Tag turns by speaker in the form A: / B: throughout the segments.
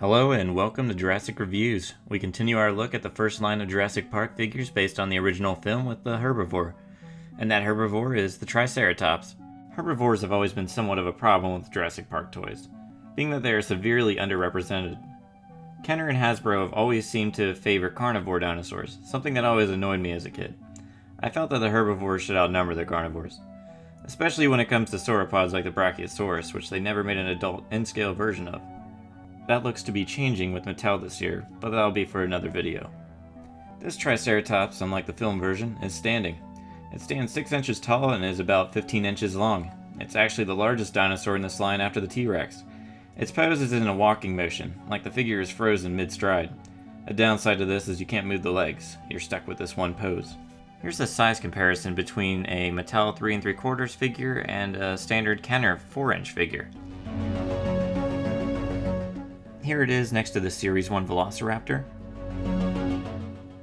A: Hello and welcome to Jurassic Reviews. We continue our look at the first line of Jurassic Park figures based on the original film with the herbivore. And that herbivore is the Triceratops. Herbivores have always been somewhat of a problem with Jurassic Park toys, being that they are severely underrepresented. Kenner and Hasbro have always seemed to favor carnivore dinosaurs, something that always annoyed me as a kid. I felt that the herbivores should outnumber the carnivores, especially when it comes to sauropods like the Brachiosaurus, which they never made an adult N-scale version of. That looks to be changing with Mattel this year, but that'll be for another video. This Triceratops, unlike the film version, is standing. It stands 6 inches tall and is about 15 inches long. It's actually the largest dinosaur in this line after the T-Rex. Its pose is in a walking motion, like the figure is frozen mid-stride. A downside to this is you can't move the legs. You're stuck with this one pose. Here's a size comparison between a Mattel 3 3/4 figure and a standard Kenner 4-inch figure. Here it is next to the Series 1 Velociraptor.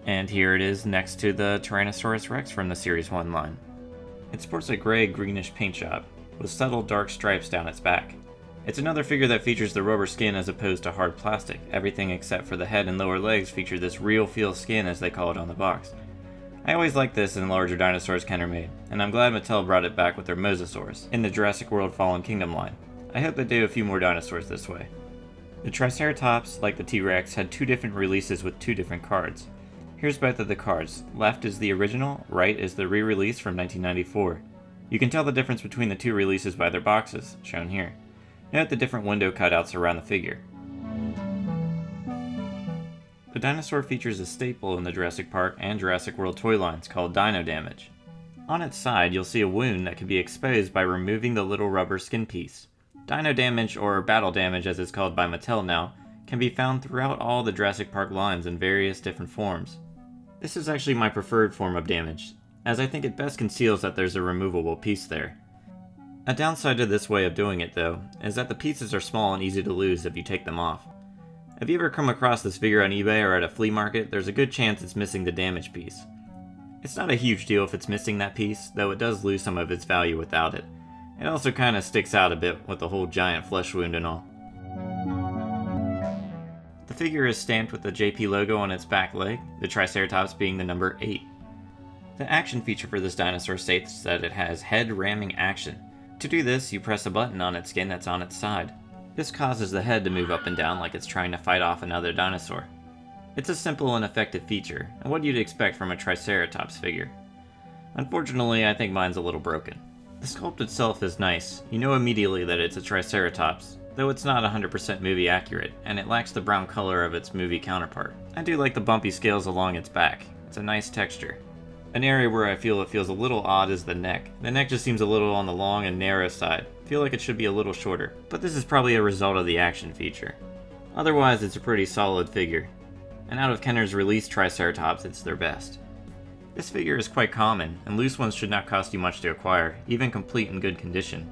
A: And here it is next to the Tyrannosaurus Rex from the Series 1 line. It sports a gray greenish paint job, with subtle dark stripes down its back. It's another figure that features the rubber skin as opposed to hard plastic. Everything except for the head and lower legs feature this real feel skin as they call it on the box. I always liked this in larger dinosaurs Kenner made, and I'm glad Mattel brought it back with their Mosasaurus in the Jurassic World Fallen Kingdom line. I hope they do a few more dinosaurs this way. The Triceratops, like the T-Rex, had 2 different releases with 2 different cards. Here's both of the cards. Left is the original, right is the re-release from 1994. You can tell the difference between the 2 releases by their boxes, shown here. Note the different window cutouts around the figure. The dinosaur features a staple in the Jurassic Park and Jurassic World toy lines called dino damage. On its side, you'll see a wound that can be exposed by removing the little rubber skin piece. Dino damage, or battle damage as it's called by Mattel now, can be found throughout all the Jurassic Park lines in various different forms. This is actually my preferred form of damage, as I think it best conceals that there's a removable piece there. A downside to this way of doing it, though, is that the pieces are small and easy to lose if you take them off. If you ever come across this figure on eBay or at a flea market, there's a good chance it's missing the damage piece. It's not a huge deal if it's missing that piece, though it does lose some of its value without it. It also kinda sticks out a bit with the whole giant flesh wound and all. The figure is stamped with the JP logo on its back leg, the Triceratops being the number 8. The action feature for this dinosaur states that it has head ramming action. To do this, you press a button on its skin that's on its side. This causes the head to move up and down like it's trying to fight off another dinosaur. It's a simple and effective feature, and what you'd expect from a Triceratops figure. Unfortunately, I think mine's a little broken. The sculpt itself is nice. You know immediately that it's a Triceratops, though it's not 100% movie accurate, and it lacks the brown color of its movie counterpart. I do like the bumpy scales along its back. It's a nice texture. An area where I feel it feels a little odd is the neck. The neck just seems a little on the long and narrow side. I feel like it should be a little shorter, but this is probably a result of the action feature. Otherwise, it's a pretty solid figure. And out of Kenner's released Triceratops, it's their best. This figure is quite common, and loose ones should not cost you much to acquire, even complete in good condition.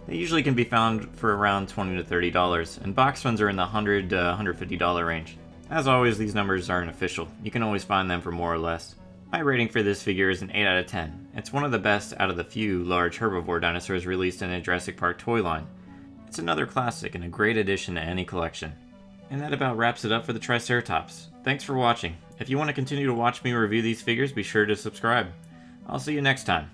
A: They usually can be found for around $20 to $30, and box ones are in the $100 to $150 range. As always, these numbers aren't official. You can always find them for more or less. My rating for this figure is an 8 out of 10. It's one of the best out of the few large herbivore dinosaurs released in a Jurassic Park toy line. It's another classic and a great addition to any collection. And that about wraps it up for the Triceratops. Thanks for watching. If you want to continue to watch me review these figures, be sure to subscribe. I'll see you next time.